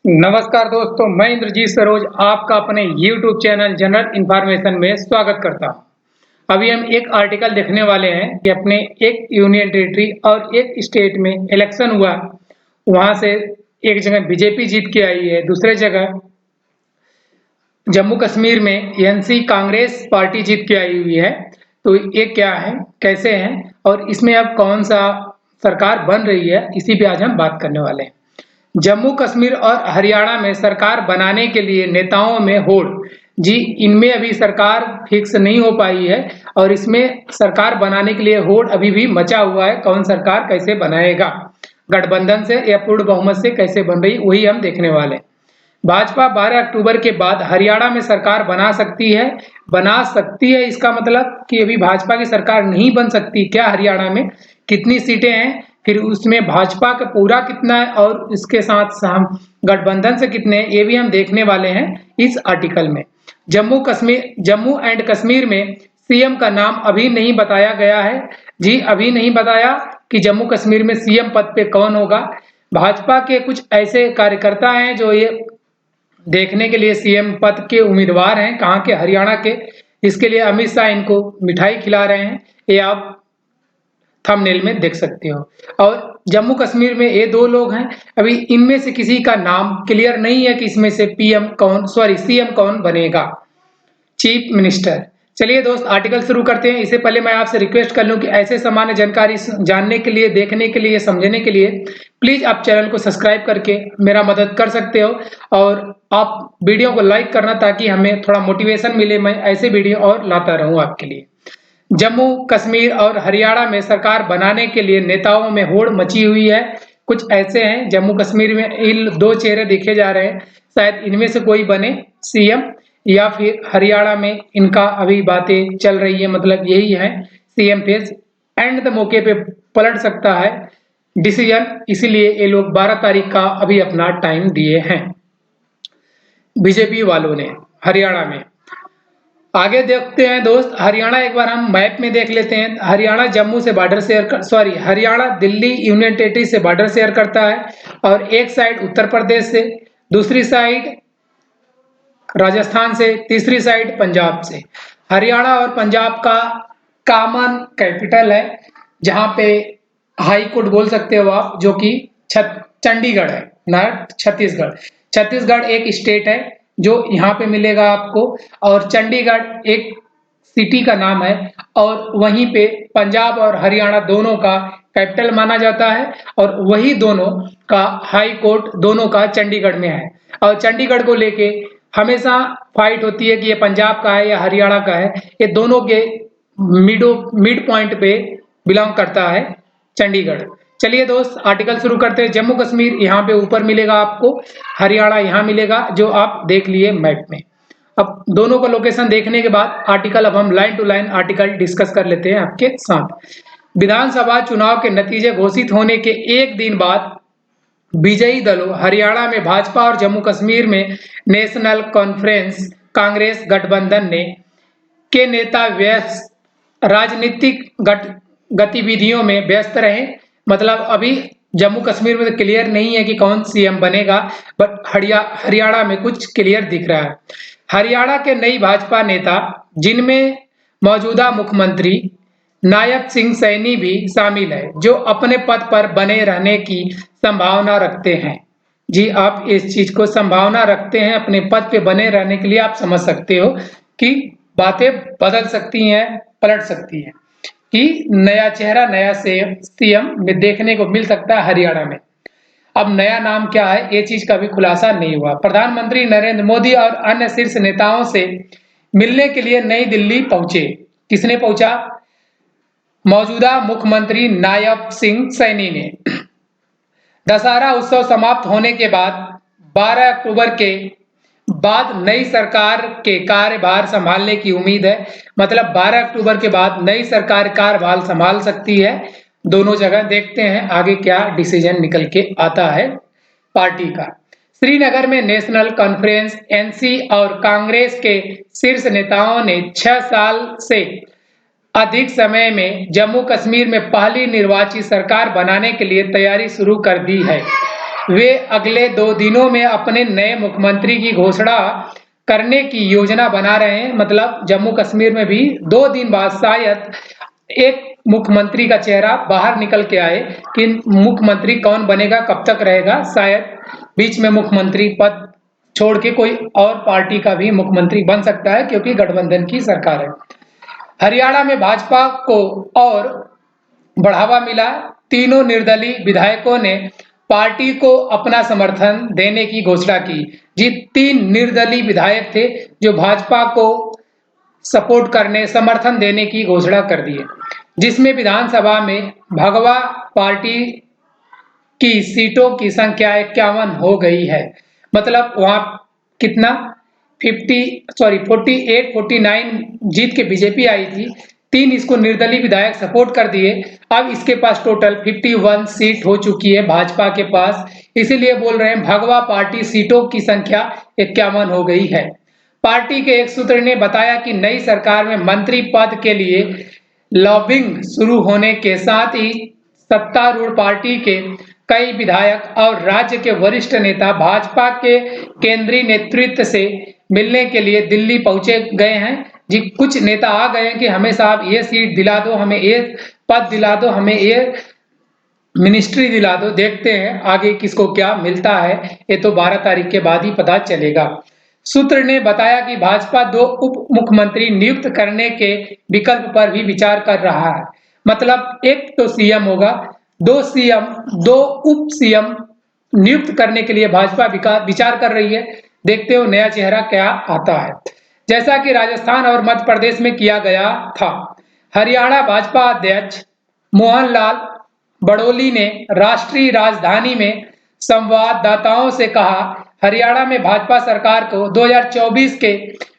नमस्कार दोस्तों, मैं इंद्रजीत सरोज आपका अपने YouTube चैनल जनरल इन्फॉर्मेशन में स्वागत करता हूं। अभी हम एक आर्टिकल देखने वाले हैं कि अपने एक यूनियन टेरिटरी और एक स्टेट में इलेक्शन हुआ। वहां से एक जगह बीजेपी जीत के आई है, दूसरे जगह जम्मू कश्मीर में एनसी कांग्रेस पार्टी जीत के आई हुई है। तो ये क्या है, कैसे है और इसमें अब कौन सा सरकार बन रही है, इसी पे आज हम बात करने वाले हैं। जम्मू कश्मीर और हरियाणा में सरकार बनाने के लिए नेताओं में होड़। जी, इनमें अभी सरकार फिक्स नहीं हो पाई है और इसमें सरकार बनाने के लिए होड़ अभी भी मचा हुआ है। कौन सरकार कैसे बनाएगा, गठबंधन से या पूर्ण बहुमत से कैसे बन रही, वही हम देखने वाले हैं। भाजपा 12 अक्टूबर के बाद हरियाणा में सरकार बना सकती है। इसका मतलब कि अभी भाजपा की सरकार नहीं बन सकती क्या? हरियाणा में कितनी सीटें हैं, फिर उसमें भाजपा का पूरा कितना है और इसके साथ हम गठबंधन से कितने हैं, ये भी हम देखने वाले हैं इस आर्टिकल में। जम्मू एंड कश्मीर में सीएम का नाम अभी नहीं बताया गया है। जी, अभी नहीं बताया कि जम्मू कश्मीर में सीएम पद पे कौन होगा। भाजपा के कुछ ऐसे कार्यकर्ता हैं जो ये देखने के लिए सीएम पद के उम्मीदवार हैं, कहाँ के? हरियाणा के। इसके लिए अमित शाह इनको मिठाई खिला रहे हैं, ये आप थंबनेल में देख सकते हो। और जम्मू कश्मीर में ये दो लोग हैं। अभी इनमें से किसी का नाम क्लियर नहीं है कि इसमें से सीएम कौन बनेगा, चीफ मिनिस्टर। चलिए दोस्त, आर्टिकल शुरू करते हैं। इससे पहले मैं आपसे रिक्वेस्ट कर लूं कि ऐसे सामान्य जानकारी जानने के लिए, देखने के लिए, समझने के लिए प्लीज आप चैनल को सब्सक्राइब करके मेरा मदद कर सकते हो और आप वीडियो को लाइक करना, ताकि हमें थोड़ा मोटिवेशन मिले, मैं ऐसे वीडियो और लाता रहूं आपके लिए। जम्मू कश्मीर और हरियाणा में सरकार बनाने के लिए नेताओं में होड़ मची हुई है। कुछ ऐसे हैं, जम्मू कश्मीर में इन दो चेहरे देखे जा रहे हैं, शायद इनमें से कोई बने सीएम, या फिर हरियाणा में इनका अभी बातें चल रही है, मतलब यही है सीएम फेज। एंड द मौके पे पलट सकता है डिसीजन, इसीलिए ये लोग 12 तारीख का अभी अपना टाइम दिए हैं बीजेपी वालों ने हरियाणा में। आगे देखते हैं दोस्त, हरियाणा एक बार हम मैप में देख लेते हैं। हरियाणा जम्मू से border Haryana Delhi union territory से बॉर्डर शेयर करता है, और एक साइड उत्तर प्रदेश से, दूसरी साइड राजस्थान से, तीसरी साइड पंजाब से। हरियाणा और पंजाब का कॉमन कैपिटल है, जहां पे हाई कोर्ट बोल सकते हो आप, जो कि चंडीगढ़ है, नॉट छत्तीसगढ़। छत्तीसगढ़ एक स्टेट है जो यहाँ पे मिलेगा आपको, और चंडीगढ़ एक सिटी का नाम है, और वहीं पे पंजाब और हरियाणा दोनों का कैपिटल माना जाता है, और वही दोनों का हाई कोर्ट दोनों का चंडीगढ़ में है। और चंडीगढ़ को लेके हमेशा फाइट होती है कि ये पंजाब का है या हरियाणा का है। ये दोनों के मिड पॉइंट पे बिलोंग करता है चंडीगढ़। चलिए दोस्त, आर्टिकल शुरू करते हैं। जम्मू कश्मीर यहाँ पे ऊपर मिलेगा आपको, हरियाणा यहाँ मिलेगा, जो आप देख लिए मैप में। अब दोनों का लोकेशन देखने के बाद आर्टिकल, अब हम line to line article discuss कर लेते हैं आपके साथ। विधानसभा चुनाव के नतीजे घोषित होने के एक दिन बाद विजयी दलों हरियाणा में भाजपा और जम्मू कश्मीर में नेशनल कॉन्फ्रेंस कांग्रेस गठबंधन ने के नेता व्यस्त राजनीतिक गतिविधियों में व्यस्त रहे। मतलब अभी जम्मू कश्मीर में तो क्लियर नहीं है कि कौन सीएम बनेगा, बट हरियाणा में कुछ क्लियर दिख रहा है। हरियाणा के नई भाजपा नेता, जिनमें मौजूदा मुख्यमंत्री नायब सिंह सैनी भी शामिल है, जो अपने पद पर बने रहने की संभावना रखते हैं। जी, आप इस चीज को संभावना रखते हैं अपने पद पे बने रहने के लिए, आप समझ सकते हो कि बातें बदल सकती हैं, पलट सकती हैं, कि नया चेहरा, नया सीएम देखने को मिल सकता है हरियाणा में। अब नया नाम क्या है, ये चीज का भी खुलासा नहीं हुआ। प्रधानमंत्री नरेंद्र मोदी और अन्य शीर्ष नेताओं से मिलने के लिए नई दिल्ली पहुंचे। किसने पहुंचा? मौजूदा मुख्यमंत्री नायब सिंह सैनी ने। दशहरा उत्सव समाप्त होने के बाद 12 अक्टूबर के बाद नई सरकार के कार्यभार संभालने की उम्मीद है। मतलब 12 अक्टूबर के बाद नई सरकार कार्यभार संभाल सकती है। दोनों जगह देखते हैं आगे क्या डिसीजन निकल के आता है पार्टी का। श्रीनगर में नेशनल कॉन्फ्रेंस एनसी और कांग्रेस के शीर्ष नेताओं ने 6 साल से अधिक समय में जम्मू कश्मीर में पहली निर्वाचित सरकार बनाने के लिए तैयारी शुरू कर दी है। वे अगले 2 दिनों में अपने नए मुख्यमंत्री की घोषणा करने की योजना बना रहे हैं। मतलब जम्मू कश्मीर में भी 2 दिन बाद शायद एक मुख्यमंत्री का चेहरा बाहर निकल के आए कि मुख्यमंत्री कौन बनेगा, कब तक रहेगा। शायद बीच में मुख्यमंत्री पद छोड़ के कोई और पार्टी का भी मुख्यमंत्री बन सकता है, क्योंकि गठबंधन की सरकार है। हरियाणा में भाजपा को और बढ़ावा मिला। तीनों निर्दलीय विधायकों ने पार्टी को अपना समर्थन देने की घोषणा की। जी, 3 निर्दलीय विधायक थे जो भाजपा को सपोर्ट करने, समर्थन देने की घोषणा कर दी है, जिसमें विधानसभा में भगवा पार्टी की सीटों की संख्या 51 हो गई है। मतलब वहां कितना 48 49 जीत के बीजेपी आई थी। 3 इसको निर्दलीय विधायक सपोर्ट कर दिए। अब इसके पास टोटल 51 सीट हो चुकी है भाजपा के पास। इसीलिए बोल रहे हैं भगवा पार्टी सीटों की संख्या 51 हो गई है। पार्टी के एक सूत्र ने बताया कि नई सरकार में मंत्री पद के लिए लॉबिंग शुरू होने के साथ ही सत्तारूढ़ पार्टी के कई विधायक और राज्य के वरिष्ठ नेता भाजपा के केंद्रीय नेतृत्व से मिलने के लिए दिल्ली पहुंचे गए हैं। जी, कुछ नेता आ गए हैं कि हमें साहब ये सीट दिला दो, हमें ये पद दिला दो, हमें ये मिनिस्ट्री दिला दो, देखते हैं आगे किसको क्या मिलता है। ये तो 12 तारीख के बाद ही पता चलेगा। सूत्र ने बताया कि भाजपा 2 उप मुख्यमंत्री नियुक्त करने के विकल्प पर भी विचार कर रहा है। मतलब एक तो सीएम होगा, 2 सीएम, 2 उप सीएम नियुक्त करने के लिए भाजपा विचार कर रही है। देखते हो नया चेहरा क्या आता है। जैसा कि राजस्थान और मध्य प्रदेश में किया गया था। हरियाणा भाजपा अध्यक्ष मोहन लाल बड़ोली ने राष्ट्रीय राजधानी में संवाददाताओं से कहा, हरियाणा में भाजपा सरकार को 2024 के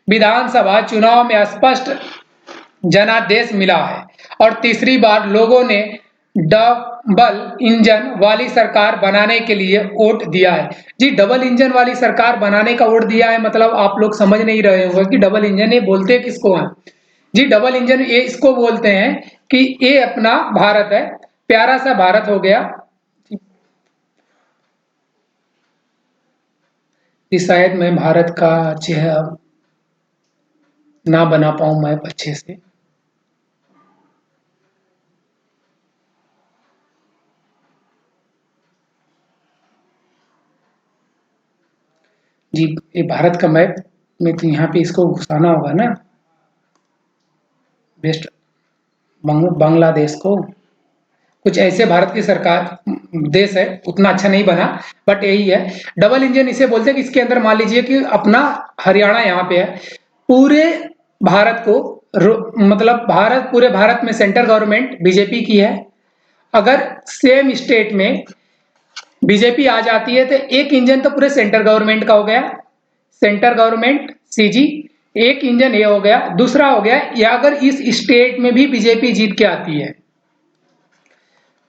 विधानसभा चुनाव में स्पष्ट जनादेश मिला है और तीसरी बार लोगों ने डबल इंजन वाली सरकार बनाने के लिए वोट दिया है। जी, डबल इंजन वाली सरकार बनाने का वोट दिया है। मतलब आप लोग समझ नहीं रहे होंगे कि डबल इंजन ये बोलते किसको है। जी, डबल इंजन ये इसको बोलते हैं कि ये अपना भारत है, प्यारा सा भारत हो गया। शायद मैं भारत का चेहरा ना बना पाऊं मैं अच्छे से। जी, ये भारत का मैप में तो यहाँ पे इसको घुसाना होगा ना, वेस्ट बांग्लादेश को। कुछ ऐसे भारत की सरकार देश है, उतना अच्छा नहीं बना, बट यही है। डबल इंजन इसे बोलते हैं कि इसके अंदर मान लीजिए कि अपना हरियाणा यहाँ पे है, पूरे भारत को मतलब पूरे भारत में सेंट्रल गवर्नमेंट बीजेपी की है। अगर सेम स्टेट में बीजेपी आ जाती है तो एक इंजन तो पूरे सेंट्रल गवर्नमेंट का हो गया, सेंट्रल गवर्नमेंट सीजी, एक इंजन ये हो गया। दूसरा हो गया, या अगर इस स्टेट में भी बीजेपी जीत के आती है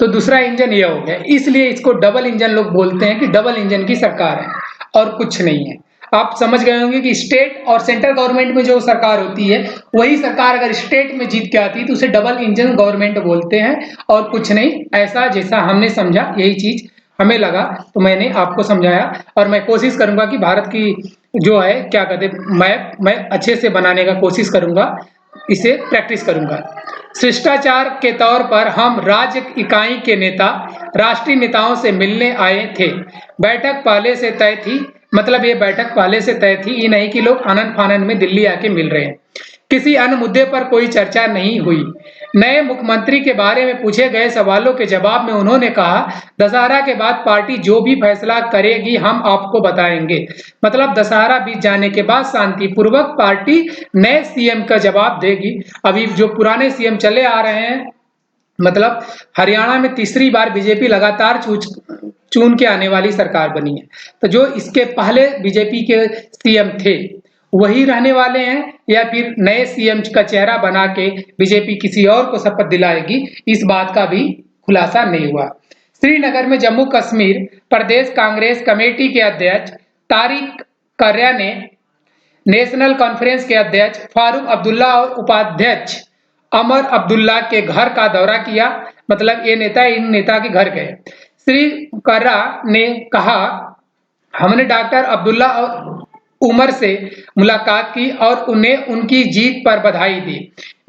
तो दूसरा इंजन ये हो गया। इसलिए इसको डबल इंजन लोग बोलते हैं कि डबल इंजन की सरकार है और कुछ नहीं है। आप समझ गए होंगे कि स्टेट और सेंट्रल गवर्नमेंट में जो सरकार होती है, वही सरकार अगर स्टेट में जीत के आती है तो उसे डबल इंजन गवर्नमेंट बोलते हैं और कुछ नहीं। ऐसा जैसा हमने समझा, यही चीज हमें लगा तो मैंने आपको समझाया। और मैं कोशिश करूंगा कि भारत की जो है क्या कहते मैप मैं अच्छे से बनाने का कोशिश करूंगा, इसे प्रैक्टिस करूंगा। शिष्टाचार के तौर पर हम राज्य इकाई के नेता राष्ट्रीय नेताओं से मिलने आए थे। बैठक पहले से तय थी। मतलब ये बैठक पहले से तय थी, ये नहीं कि लोग आनन फानन में दिल्ली आके मिल रहे हैं। किसी अन्य मुद्दे पर कोई चर्चा नहीं हुई। नए मुख्यमंत्री के बारे में पूछे गए सवालों के जवाब में उन्होंने कहा, दशहरा के बाद पार्टी जो भी फैसला करेगी हम आपको बताएंगे। मतलब दशहरा बीत जाने के बाद शांतिपूर्वक पार्टी नए सीएम का जवाब देगी। अभी जो पुराने सीएम चले आ रहे हैं, मतलब हरियाणा में तीसरी बार बीजेपी लगातार चुन के आने वाली सरकार बनी है। तो जो इसके पहले बीजेपी के सीएम थे वही रहने वाले हैं, या फिर नए सीएम का चेहरा बना के बीजेपी किसी और को शपथ दिलाएगी, इस बात का भी खुलासा नहीं हुआ। श्रीनगर में जम्मू कश्मीर प्रदेश कांग्रेस कमेटी के अध्यक्ष तारिक कर्या ने नेशनल कॉन्फ्रेंस के अध्यक्ष फारूक अब्दुल्ला और उपाध्यक्ष अमर अब्दुल्ला के घर का दौरा किया। मतलब ये नेता इन नेता के घर गए। श्री कर्रा ने कहा, हमने डॉक्टर अब्दुल्ला और उमर से मुलाकात की और उन्हें उनकी जीत पर बधाई दी।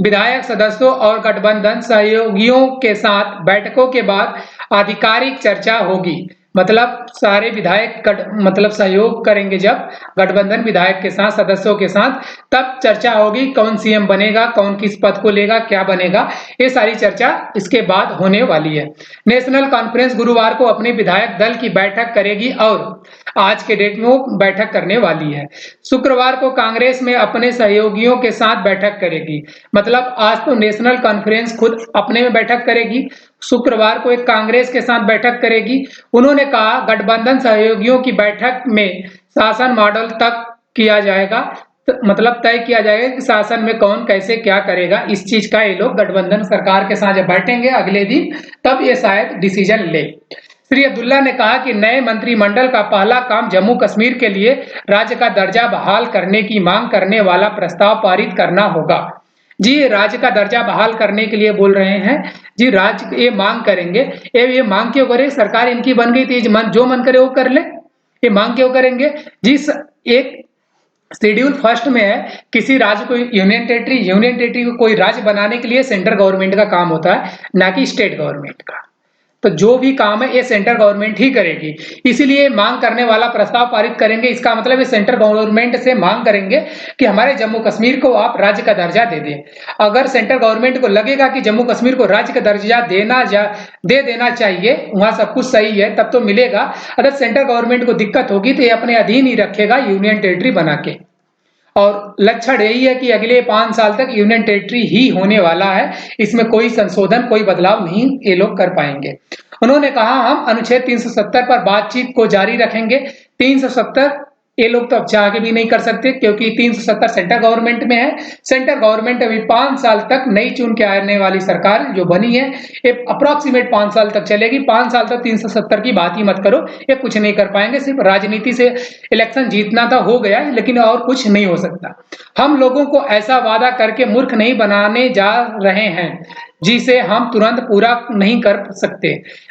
विधायक सदस्यों और गठबंधन सहयोगियों के साथ बैठकों के बाद आधिकारिक चर्चा होगी। मतलब सारे विधायक मतलब सहयोग करेंगे जब गठबंधन विधायक के साथ, सदस्यों के साथ, तब चर्चा होगी कौन सीएम बनेगा, कौन किस पद को लेगा, क्या बनेगा, ये सारी चर्चा इसके बाद होने वाली है। नेशनल कॉन्फ्रेंस गुरुवार को अपने विधायक दल की बैठक करेगी और आज के डेट में वो बैठक करने वाली है। शुक्रवार को कांग्रेस में अपने सहयोगियों के साथ बैठक करेगी। मतलब आज तो नेशनल कॉन्फ्रेंस खुद अपने में बैठक करेगी, शुक्रवार को एक कांग्रेस के साथ बैठक करेगी। उन्होंने कहा गठबंधन सहयोगियों की बैठक में शासन मॉडल तक किया जाएगा, मतलब तय किया जाएगा कि शासन में कौन कैसे क्या करेगा। इस चीज का ये लोग गठबंधन सरकार के साथ जब बैठेंगे अगले दिन, तब ये शायद डिसीजन ले। श्री अब्दुल्ला ने कहा कि नए मंत्रिमंडल का पहला काम जम्मू कश्मीर के लिए राज्य का दर्जा बहाल करने की मांग करने वाला प्रस्ताव पारित करना होगा। जी, राज्य का दर्जा बहाल करने के लिए बोल रहे हैं जी, राज्य ये मांग करेंगे। ये मांग क्यों करे? सरकार इनकी बन गई थी, जो मन करे वो कर ले। ये मांग क्यों करेंगे जी? एक शेड्यूल फर्स्ट में है, किसी राज्य को यूनियन टेरिटरी को कोई राज्य बनाने के लिए सेंट्रल गवर्नमेंट का काम होता है, ना कि स्टेट गवर्नमेंट का। तो जो भी काम है ये सेंट्रल गवर्नमेंट ही करेगी, इसीलिए मांग करने वाला प्रस्ताव पारित करेंगे। इसका मतलब ये सेंट्रल गवर्नमेंट से मांग करेंगे कि हमारे जम्मू कश्मीर को आप राज्य का दर्जा दे दें। अगर सेंट्रल गवर्नमेंट को लगेगा कि जम्मू कश्मीर को राज्य का दर्जा दे देना चाहिए, वहां सब कुछ सही है, तब तो मिलेगा। अगर सेंट्रल गवर्नमेंट को दिक्कत होगी तो ये अपने अधीन ही रखेगा यूनियन टेरिटरी बना के। और लक्षण यही है कि अगले 5 साल तक यूनियन टेरिटरी ही होने वाला है, इसमें कोई संशोधन, कोई बदलाव नहीं ये लोग कर पाएंगे। उन्होंने कहा हम अनुच्छेद 370 पर बातचीत को जारी रखेंगे। 370 ये लोग तो अब चाह के भी नहीं कर सकते, क्योंकि 370 सेंट्रल गवर्नमेंट में है। सेंट्रल गवर्नमेंट अभी 5 साल तक नई चुन के आने वाली सरकार जो बनी है, ये अप्रोक्सीमेट 5 साल तक चलेगी। 5 साल तक 370 की बात ही मत करो, ये कुछ नहीं कर पाएंगे। सिर्फ राजनीति से इलेक्शन जीतना तो हो गया, लेकिन और कुछ नहीं हो सकता। हम लोगों को ऐसा वादा करके मूर्ख नहीं बनाने जा रहे हैं जिसे हम तुरंत पूरा नहीं कर सकते।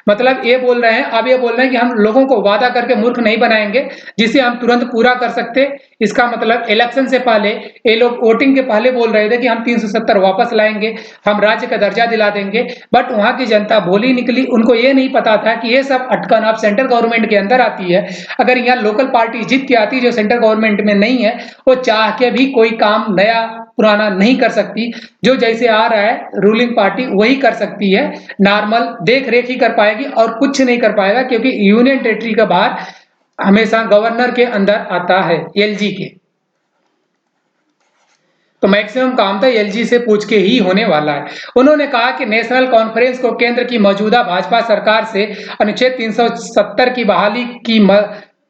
मतलब ये बोल रहे हैं, अब ये बोल रहे हैं कि हम लोगों को वादा करके मूर्ख नहीं बनाएंगे जिसे हम तुरंत पूरा कर सकते। इसका मतलब इलेक्शन से पहले ये लोग वोटिंग के पहले बोल रहे थे कि हम 370 वापस लाएंगे, हम राज्य का दर्जा दिला देंगे। बट वहां की जनता भोली निकली, उनको ये नहीं पता था कि ये सब अटकन अब सेंट्रल गवर्नमेंट के अंदर आती है। अगर यहाँ लोकल पार्टी जीत के आती जो सेंट्रल गवर्नमेंट में नहीं है, वो चाह के भी कोई काम नया पुराना नहीं कर सकती। जो जैसे आ रहा है रूलिंग पार्टी वही कर सकती है, नॉर्मल देख रेख ही कर पाएगी और कुछ नहीं कर पाएगा, क्योंकि यूनियन टेरिटरी का भार हमेशा गवर्नर के अंदर आता है, एलजी के। तो मैक्सिमम काम तो एलजी से पूछ के ही होने वाला है। उन्होंने कहा कि नेशनल कॉन्फ्रेंस को केंद्र की मौजूदा भाजपा सरकार से अनुच्छेद 370 की बहाली की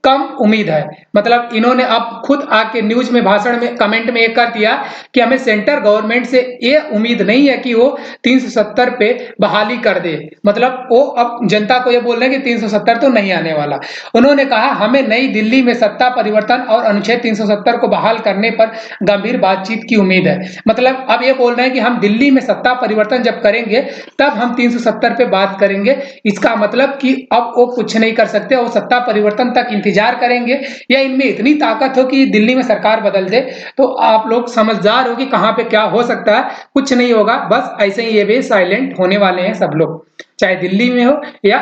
कम उम्मीद है। मतलब इन्होंने अब खुद आके न्यूज में, भाषण में, कमेंट में ये कर दिया कि हमें सेंट्रल गवर्नमेंट से ये उम्मीद नहीं है कि वो 370 पे बहाली कर दे। मतलब वो अब जनता को ये बोल रहे हैं कि 370 तो नहीं आने वाला। उन्होंने कहा हमें नई दिल्ली में सत्ता परिवर्तन और अनुच्छेद 370 को बहाल करने पर गंभीर बातचीत की उम्मीद है। मतलब अब ये बोल रहे हैं कि हम दिल्ली में सत्ता परिवर्तन जब करेंगे तब हम 370 पे बात करेंगे। इसका मतलब कि अब वो कुछ नहीं कर सकते, वो सत्ता परिवर्तन तक इंतजार करेंगे, या इनमें इतनी ताकत हो कि दिल्ली में सरकार बदल दे। तो आप लोग समझदार हो कि कहां पे क्या हो सकता है। कुछ नहीं होगा, बस ऐसे ही ये भी साइलेंट होने वाले हैं सब लोग, चाहे दिल्ली में हो या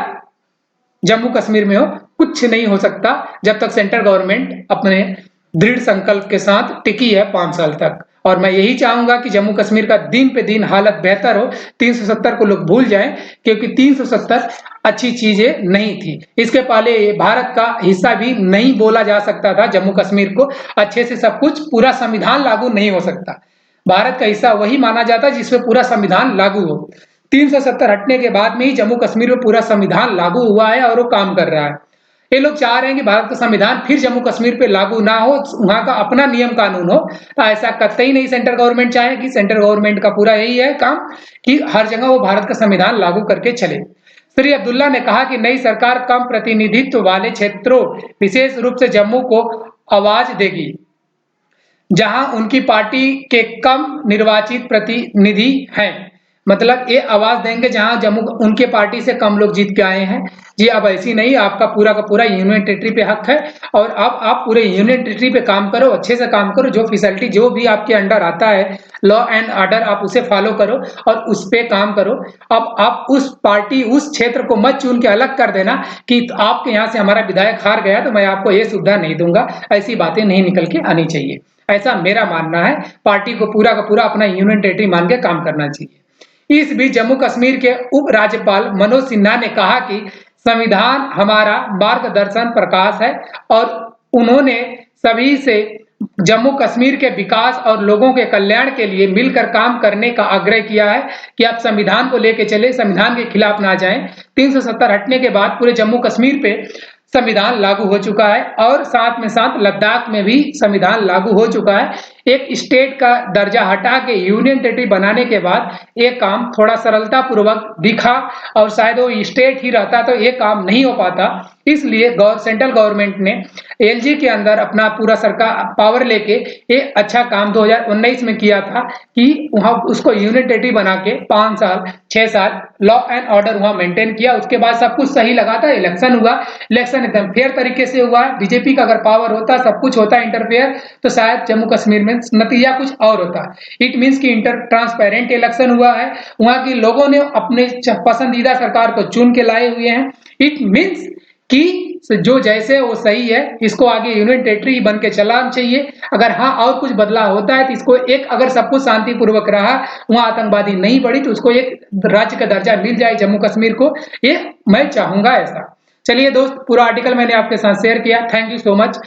जम्मू कश्मीर में हो। कुछ नहीं हो सकता जब तक सेंट्रल गवर्नमेंट अपने दृढ़ संकल्प के साथ टिकी है 5 साल तक। और मैं यही चाहूंगा कि जम्मू कश्मीर का दिन पे दिन हालत बेहतर हो, 370 को लोग भूल जाएं, क्योंकि 370 अच्छी चीजें नहीं थी। इसके पहले भारत का हिस्सा भी नहीं बोला जा सकता था जम्मू कश्मीर को अच्छे से। सब कुछ पूरा संविधान लागू नहीं हो सकता। भारत का हिस्सा वही माना जाता जिसमें पूरा संविधान लागू हो। 370 हटने के बाद में ही जम्मू कश्मीर में पूरा संविधान लागू हुआ है और वो काम कर रहा है। ये लोग चाह रहे हैं कि भारत का संविधान फिर जम्मू कश्मीर पे लागू ना हो, वहां का अपना नियम कानून हो। तो ऐसा कतई नहीं सेंट्रल गवर्नमेंट चाहेगी। सेंट्रल गवर्नमेंट का पूरा यही है काम कि हर जगह वो भारत का संविधान लागू करके चले। श्री अब्दुल्ला ने कहा कि नई सरकार कम प्रतिनिधित्व वाले क्षेत्रों, विशेष रूप से जम्मू को आवाज देगी, जहां उनकी पार्टी के कम निर्वाचित प्रतिनिधि हैं। मतलब ये आवाज देंगे जहां जम्मू उनके पार्टी से कम लोग जीत के आए हैं। जी अब ऐसी नहीं, आपका पूरा का पूरा यूनियन टेरिटरी पे हक है और अब आप पूरे यूनियन टेरिटरी पे काम करो, अच्छे से काम करो, जो फैसिलिटी जो भी आपके अंडर आता है लॉ एंड ऑर्डर आप उसे फॉलो करो और उस पे काम करो। अब आप उस पार्टी उस क्षेत्र को मत चुन के अलग कर देना कि आपके यहाँ से हमारा विधायक हार गया तो मैं आपको ये सुविधा नहीं दूंगा, ऐसी बातें नहीं निकल के आनी चाहिए। ऐसा मेरा मानना है, पार्टी को पूरा का पूरा अपना यूनियन टेरिटरी मान के काम करना चाहिए। इस बीच जम्मू कश्मीर के उपराज्यपाल मनोज सिन्हा ने कहा कि संविधान हमारा मार्गदर्शन प्रकाश है और उन्होंने सभी से जम्मू कश्मीर के विकास और लोगों के कल्याण के लिए मिलकर काम करने का आग्रह किया है कि आप संविधान को लेकर चले, संविधान के खिलाफ ना जाएं। 370 हटने के बाद पूरे जम्मू कश्मीर पे संविधान लागू हो चुका है और साथ में साथ लद्दाख में भी संविधान लागू हो चुका है। एक स्टेट का दर्जा हटा के यूनियन टेरिटरी बनाने के बाद ये काम थोड़ा सरलता पूर्वक दिखा और शायद वो स्टेट ही रहता तो ये काम नहीं हो पाता। इसलिए सेंट्रल गवर्नमेंट ने एलजी के अंदर अपना पूरा सरकार पावर लेके ये अच्छा काम 2019 में किया था कि वहां उसको यूनियन टेरिटरी बना के 5 साल 6 साल लॉ एंड ऑर्डर वहां मेंटेन किया। उसके बाद सब कुछ सही लगा था, इलेक्शन हुआ, इलेक्शन एकदम फेयर तरीके से हुआ। बीजेपी का अगर पावर होता, सब कुछ होता इंटरफेयर, तो शायद जम्मू कश्मीर में नतीजा कुछ और होता। इट मींस कि इंटर ट्रांसपेरेंट इलेक्शन हुआ है, वहां के लोगों ने अपने पसंदीदा सरकार को चुन के लाए हुए हैं। इट मींस कि जो जैसे वो सही है, इसको आगे यूनियन टेरिटरी बन के चलाना चाहिए। अगर हाँ और कुछ बदलाव होता है तो इसको एक, अगर सब कुछ शांतिपूर्वक रहा, वहां आतंकवादी नहीं बढ़ी, तो उसको एक राज्य का दर्जा मिल जाए जम्मू कश्मीर को, ये मैं चाहूंगा ऐसा। चलिए दोस्त, पूरा आर्टिकल मैंने आपके साथ शेयर किया, थैंक यू सो मच।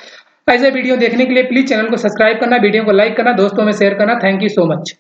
ऐसे वीडियो देखने के लिए प्लीज चैनल को सब्सक्राइब करना, वीडियो को लाइक करना, दोस्तों में शेयर करना। Thank you so much.